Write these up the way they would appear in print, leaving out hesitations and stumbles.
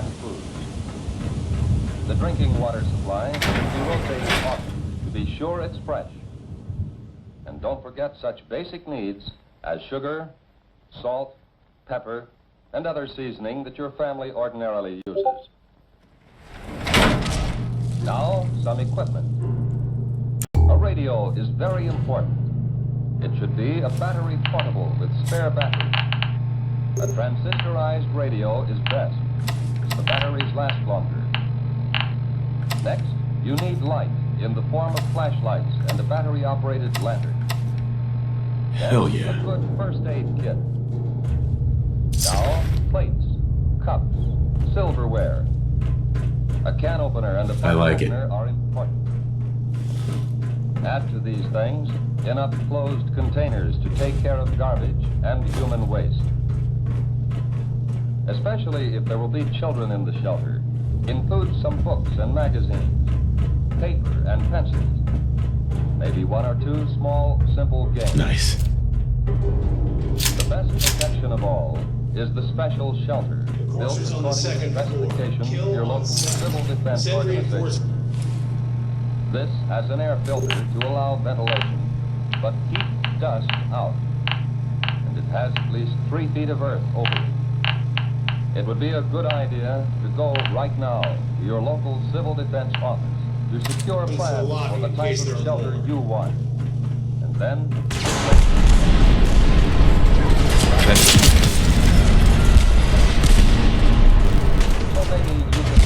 canned foods. The drinking water supply should be rotated often to be sure it's fresh. And don't forget such basic needs as sugar, salt, pepper, and other seasoning that your family ordinarily uses. Now, some equipment. A radio is very important. It should be a battery portable with spare batteries. A transistorized radio is best. The batteries last longer. Next, you need light in the form of flashlights and a battery-operated lantern. Hell yeah. A good first aid kit. Now, plates, cups, silverware. A can opener and a bottle opener are important. Add to these things enough closed containers to take care of garbage and human waste. Especially if there will be children in the shelter, include some books and magazines, paper and pencils, maybe one or two small, simple games. Nice. The best protection of all is the special shelter built according to specifications of your local civil defense organization. This has an air filter to allow ventilation, but keep dust out. And it has at least 3 feet of earth over it. It would be a good idea to go right now to your local civil defense office to secure plans for the type of shelter you want. And then... So maybe you can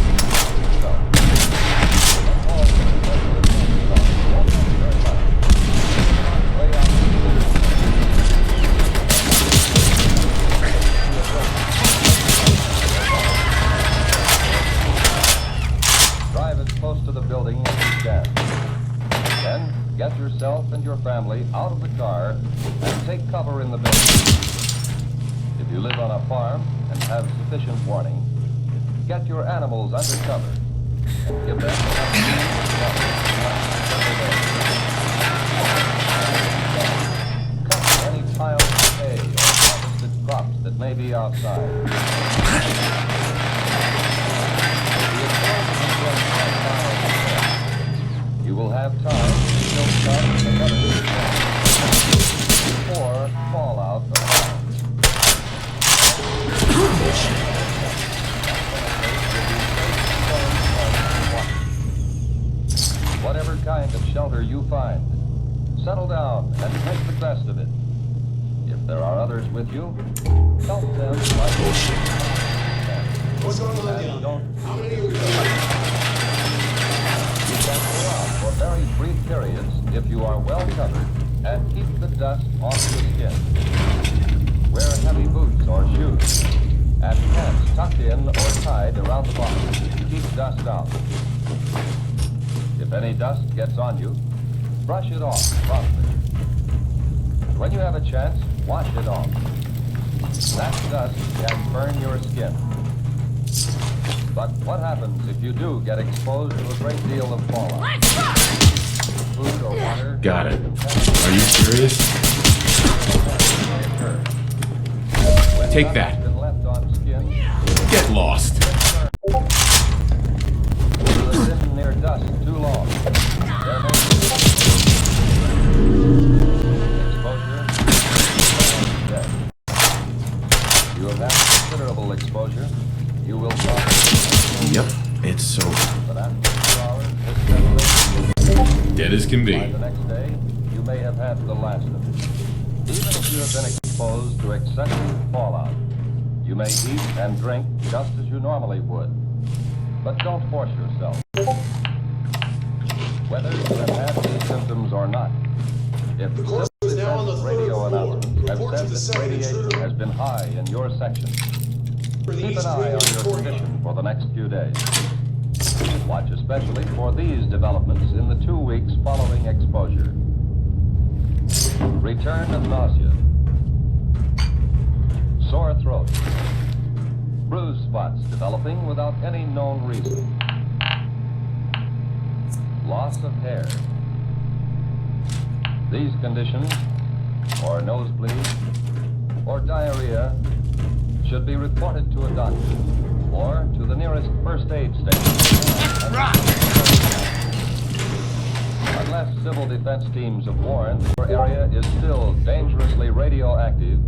drive as close to the building as you can. Then get yourself and your family out of the car and take cover in the building. If you live on a farm and have sufficient warning, get your animals under cover and give them cover any piles of hay or harvested crops that may be outside. You will have time to kill some and others or fall out of line. Whatever kind of shelter you find, settle down and make the best of it. If there are others with you, help them like What's going on down there? How many are we You can go out for very brief periods if you are well covered and keep the dust off your skin. Wear heavy boots or shoes and pants tucked in or tied around the bottom to keep dust out. If any dust gets on you, brush it off promptly. When you have a chance, wash it off. That dust can burn your skin. But what happens if you do get exposed to a great deal of fallout? Food or water? Got it. Are you serious? Take that. Get lost. Lived near dust too long. There may be exposure. You have had considerable exposure. You will probably... Yep, it's so But after 2 hours, this temperature... dead as can be. By the next day, you may have had the last of it. Even if you have been exposed to excessive fallout, you may eat and drink just as you normally would. But don't force yourself. Whether you have had these symptoms or not, if civil defense radio announcements have said that radiation has been high in your section, keep an eye on your condition for the next few days. Watch especially for these developments in the 2 weeks following exposure. Return of nausea, sore throat, bruise spots developing without any known reason, loss of hair. These conditions, or nosebleed, or diarrhea, should be reported to a doctor. or to the nearest first aid station. Unless civil defense teams have warned your area is still dangerously radioactive,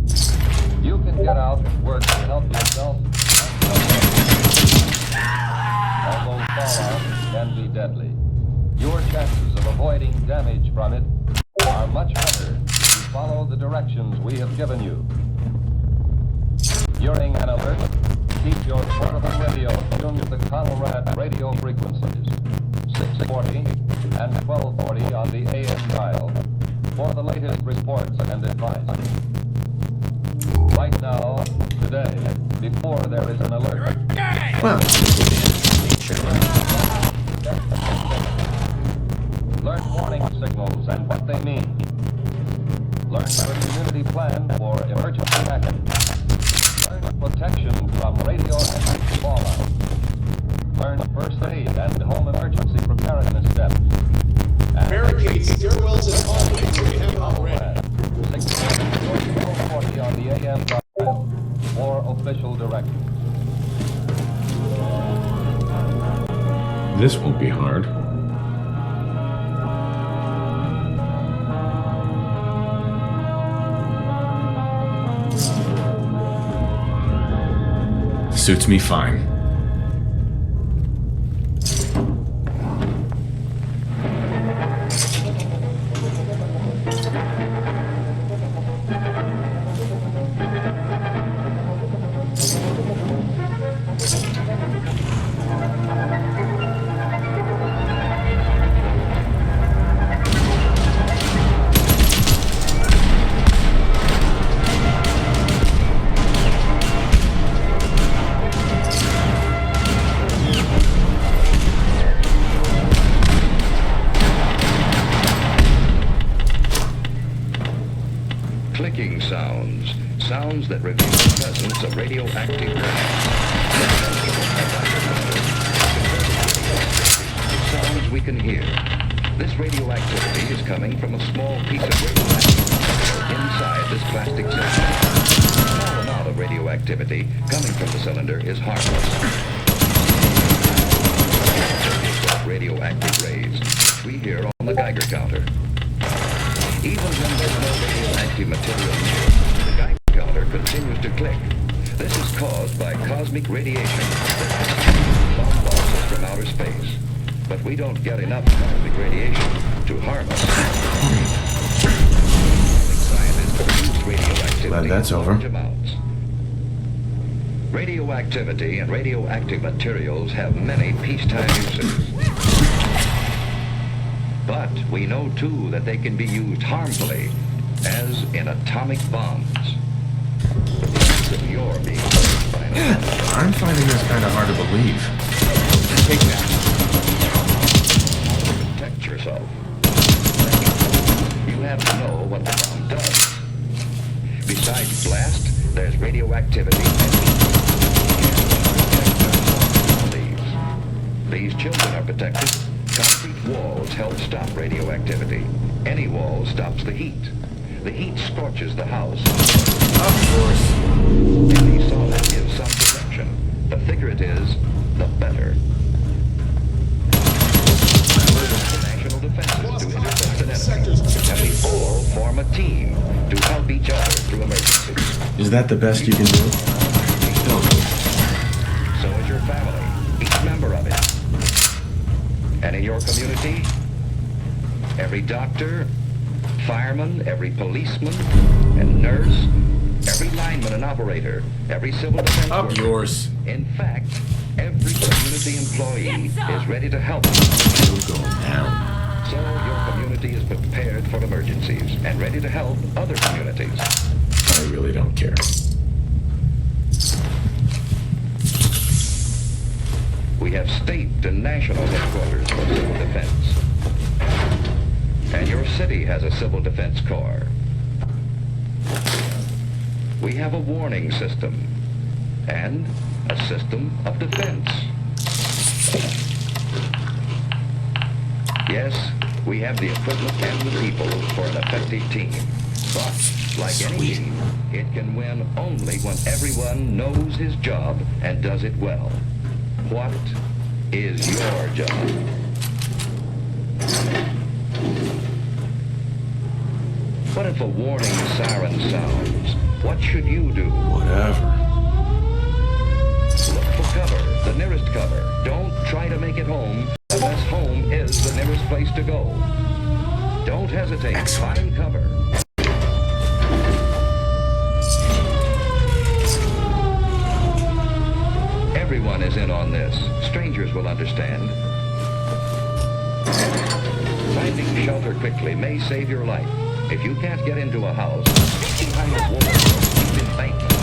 you can get out and work to help yourself and although fallout can be deadly, your chances of avoiding damage from it are much better if you follow the directions we have given you. During an alert, keep your portable radio tuned to the CoUrSeR radio frequencies, 640 and 1240 on the AM dial, for the latest reports and advice. Right now, today, before there is an alert. Well, Learn warning signals and what they mean. Learn your community plan for emergency action. Learn protection from radioactive fallout. Learn first aid and home emergency preparedness steps. And Barricades, stairwells, and hallways if you haven't already. 640 on the AM dial for official directions. this won't be hard. Suits me fine. Clicking sounds, sounds that reveal the presence of radioactive sounds we can hear. This radioactivity is coming from a small piece of radioactive inside this plastic cylinder. A small amount of radioactivity coming from the cylinder is harmless. Radioactive rays, which we hear on the Geiger counter. Even when there's no radioactive material near, the Geiger counter continues to click. This is caused by cosmic radiation that bombards us from outer space. But we don't get enough cosmic radiation to harm us. Scientists produce radioactivity Glad that's over. in large amounts. Radioactivity and radioactive materials have many peacetime uses. But we know, too, that they can be used harmfully, as in atomic bombs. The chance of your being hurt by an atomic bomb. I'm finding this kind of hard to believe. Take that. Protect yourself. You have to know what the bomb does. Besides blast, there's radioactivity and heat. These children are protected. Concrete walls help stop radioactivity. Any wall stops the heat. The heat scorches the house. Of course. Any solid gives some protection. The thicker it is, the better. The national defenses to intercept an enemy, and we all form a team to help each other through emergencies. Is that the best you can do? So is your family, each member of it. And in your community, every doctor, fireman, every policeman and nurse, every lineman and operator, every civil defense Up worker. yours. In fact, every community employee is ready to help. You're going down. So your community is prepared for emergencies and ready to help other communities. I really don't care. We have state and national headquarters for civil defense. And your city has a civil defense corps. We have a warning system and a system of defense. Yes, we have the equipment and the people for an effective team. But Like any Sweet. team, it can win only when everyone knows his job and does it well. What is your job? What if a warning siren sounds? What should you do? Whatever. Look for cover, the nearest cover. Don't try to make it home unless home is the nearest place to go. Don't hesitate. Excellent. Find cover. Everyone is in on this. Strangers will understand. Finding shelter quickly may save your life. If you can't get into a house, get behind a wall, keep in bank, on the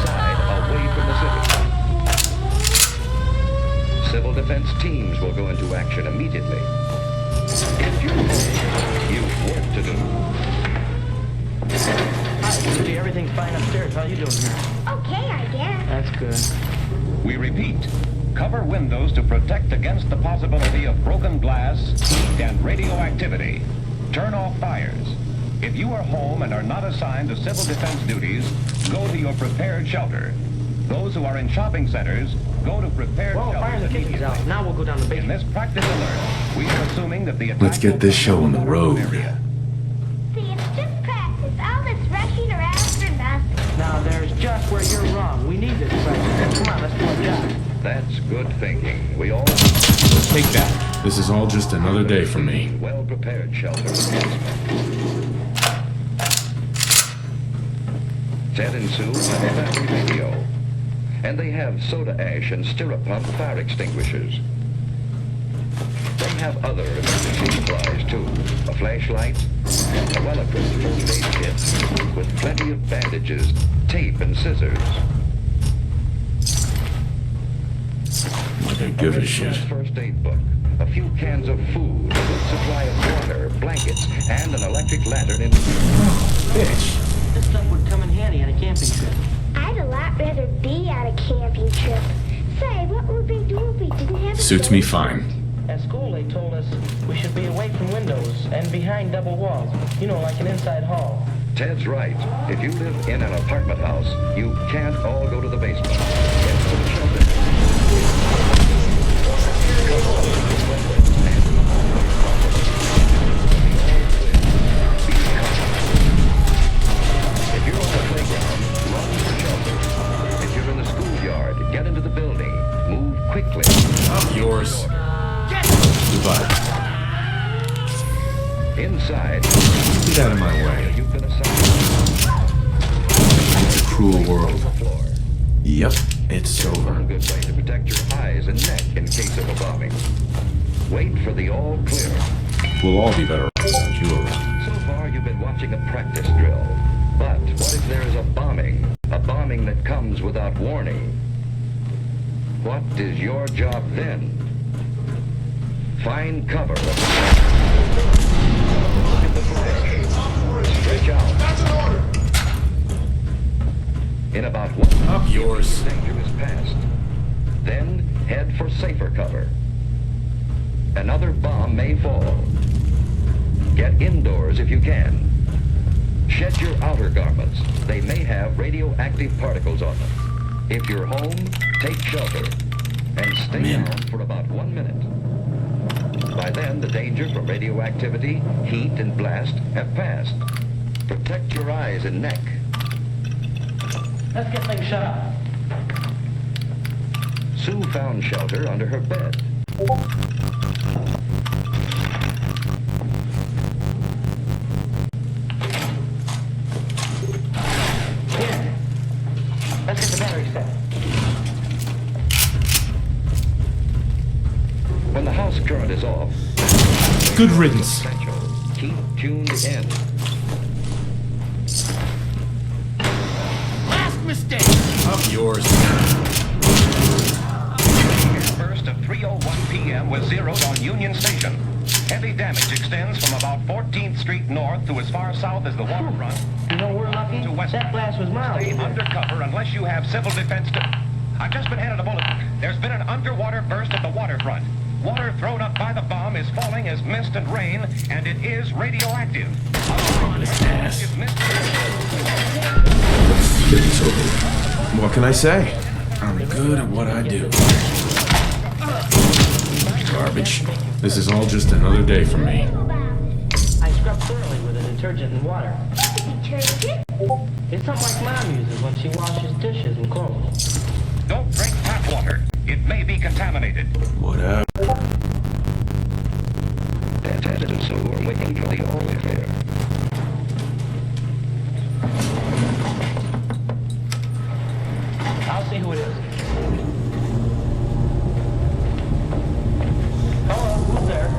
side, away from the city. Civil defense teams will go into action immediately. If you're home, you've work to do. Hi, Susie. Everything's fine upstairs. How you doing here? Okay, I guess. That's good. We repeat, cover windows to protect against the possibility of broken glass, heat, and radioactivity. Turn off fires. If you are home and are not assigned to civil defense duties, go to your prepared shelter. Those who are in shopping centers, go to prepared Well, fire shelters the kitchen's immediately. out. Now we'll go down the In basement. this practice alert, we are assuming that the attack Let's get will this come show from on the a road. area. See, it's just practice. All this rushing around for nothing. Now, there's just where you're wrong. We need this practice. Come on, let's do our job. That's good thinking. We all Take that. This is all just another day for me. well-prepared shelter enhancement. Ted and Sue have a battery radio, and they have soda ash and stirrup pump fire extinguishers. They have other emergency supplies too. A flashlight, a well-equipped first aid kit with plenty of bandages, tape, and scissors. Like I give a shit. First aid book, a few cans of food, a good supply of water, blankets, and an electric lantern in Bitch. This stuff would come in handy on a camping trip. I'd a lot rather be on a camping trip. Say, what would we do if we didn't have a Suits me fine. At school, they told us we should be away from windows and behind double walls. You know, like an inside hall. Ted's right. If you live in an apartment house, you can't all go to the basement. Get to the shelter. If you're on the playground, run to the shelter. If you're in the schoolyard, get into the building. Move quickly. Yours. Goodbye. Inside, Get out of my way. you've been assigned It's a cruel to world. the floor. Yep, it's One over. good way to protect your eyes and neck in case of a bombing. Wait for the all clear. We'll all be better without you around. So far, you've been watching a practice drill. But what if there is a bombing? A bombing that comes without warning? What is your job then? Find cover. Look at the flash. Stretch out. That's an order. In about 1 Up yours. danger is passed. Then head for safer cover. Another bomb may fall. Get indoors if you can. Shed your outer garments. They may have radioactive particles on them. If you're home, take shelter and stay Man. down for about 1 minute. By then, the danger from radioactivity, heat, and blast have passed. Protect your eyes and neck. Let's get things shut up. Sue found shelter under her bed. Here. Let's get the battery set. When the house current is off, Good riddance. essential. Keep tuned in. Up yours. Burst of 3:01 p.m. was zeroed on Union Station. Heavy damage extends from about 14th Street North to as far south as the waterfront. You know, we're lucky. To west. That blast was mild. Stay undercover unless you have civil defense to... I've just been handed a bulletin. There's been an underwater burst at the waterfront. Water thrown up by the bomb is is falling as mist and rain, and it is radioactive. Ass. If mist Get this over with. What can I say? I'm good at what I do. Garbage. This is all just another day for me. I scrub thoroughly with a detergent and water. Detergent? It's something like Mom uses when she washes dishes and clothes. Don't drink tap water. It may be contaminated. Whatever. Ted and Sue are waiting for the whole affair. I'll see who it is. Hello, who's there?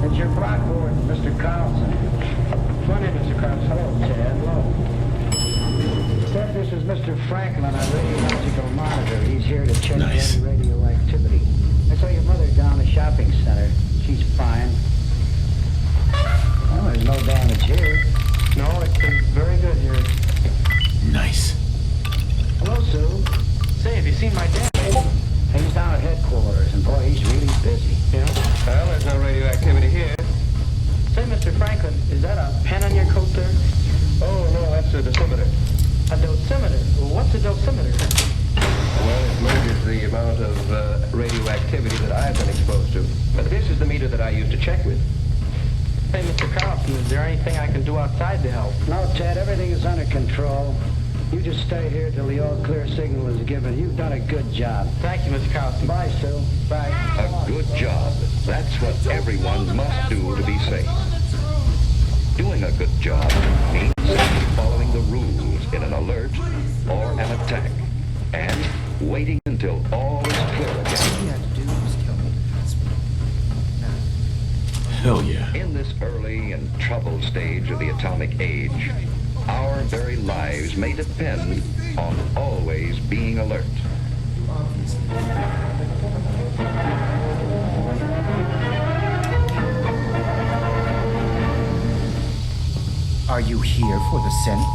It's your blackboard, Mr. Carlson. Funny, Mr. Krabs. Hello, Chad. Hello. Ted, this is Mr. Franklin on a radiological monitor. He's here to check Nice. any radioactivity. I saw your mother down the shopping center. She's fine. Well, there's no damage here. No, it's been very good here. Nice. Hello, Sue. Say, have you seen my dad? He's down at headquarters, and boy, he's really busy. Yeah. Well, there's no radioactivity here. Say, Mr. Franklin, is that a pen on your coat there? Oh, no, that's a dosimeter. A dosimeter? Well, what's a dosimeter? Well, it measures the amount of radioactivity that I've been exposed to. But this is the meter that I use to check with. Hey, Mr. Carlson, is there anything I can do outside to help? No, Ted, everything is under control. You just stay here till the all-clear signal is given. You've done a good job. Thank you, Mr. Carlson. Bye, Sue. Bye. A good job. That's what everyone must do to be safe. Doing a good job means simply following the rules in an alert or an attack, and waiting until all is clear again. Hell yeah. In this early and troubled stage of the atomic age, our very lives may depend on always being alert. Are you here for the scent?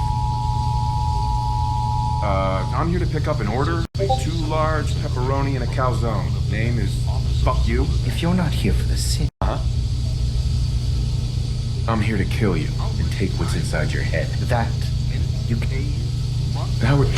I'm here to pick up an order. 2 large pepperoni and a calzone. Name is Fuck You. If you're not here for the scent, I'm here to kill you and take what's inside your head. that you can. That would...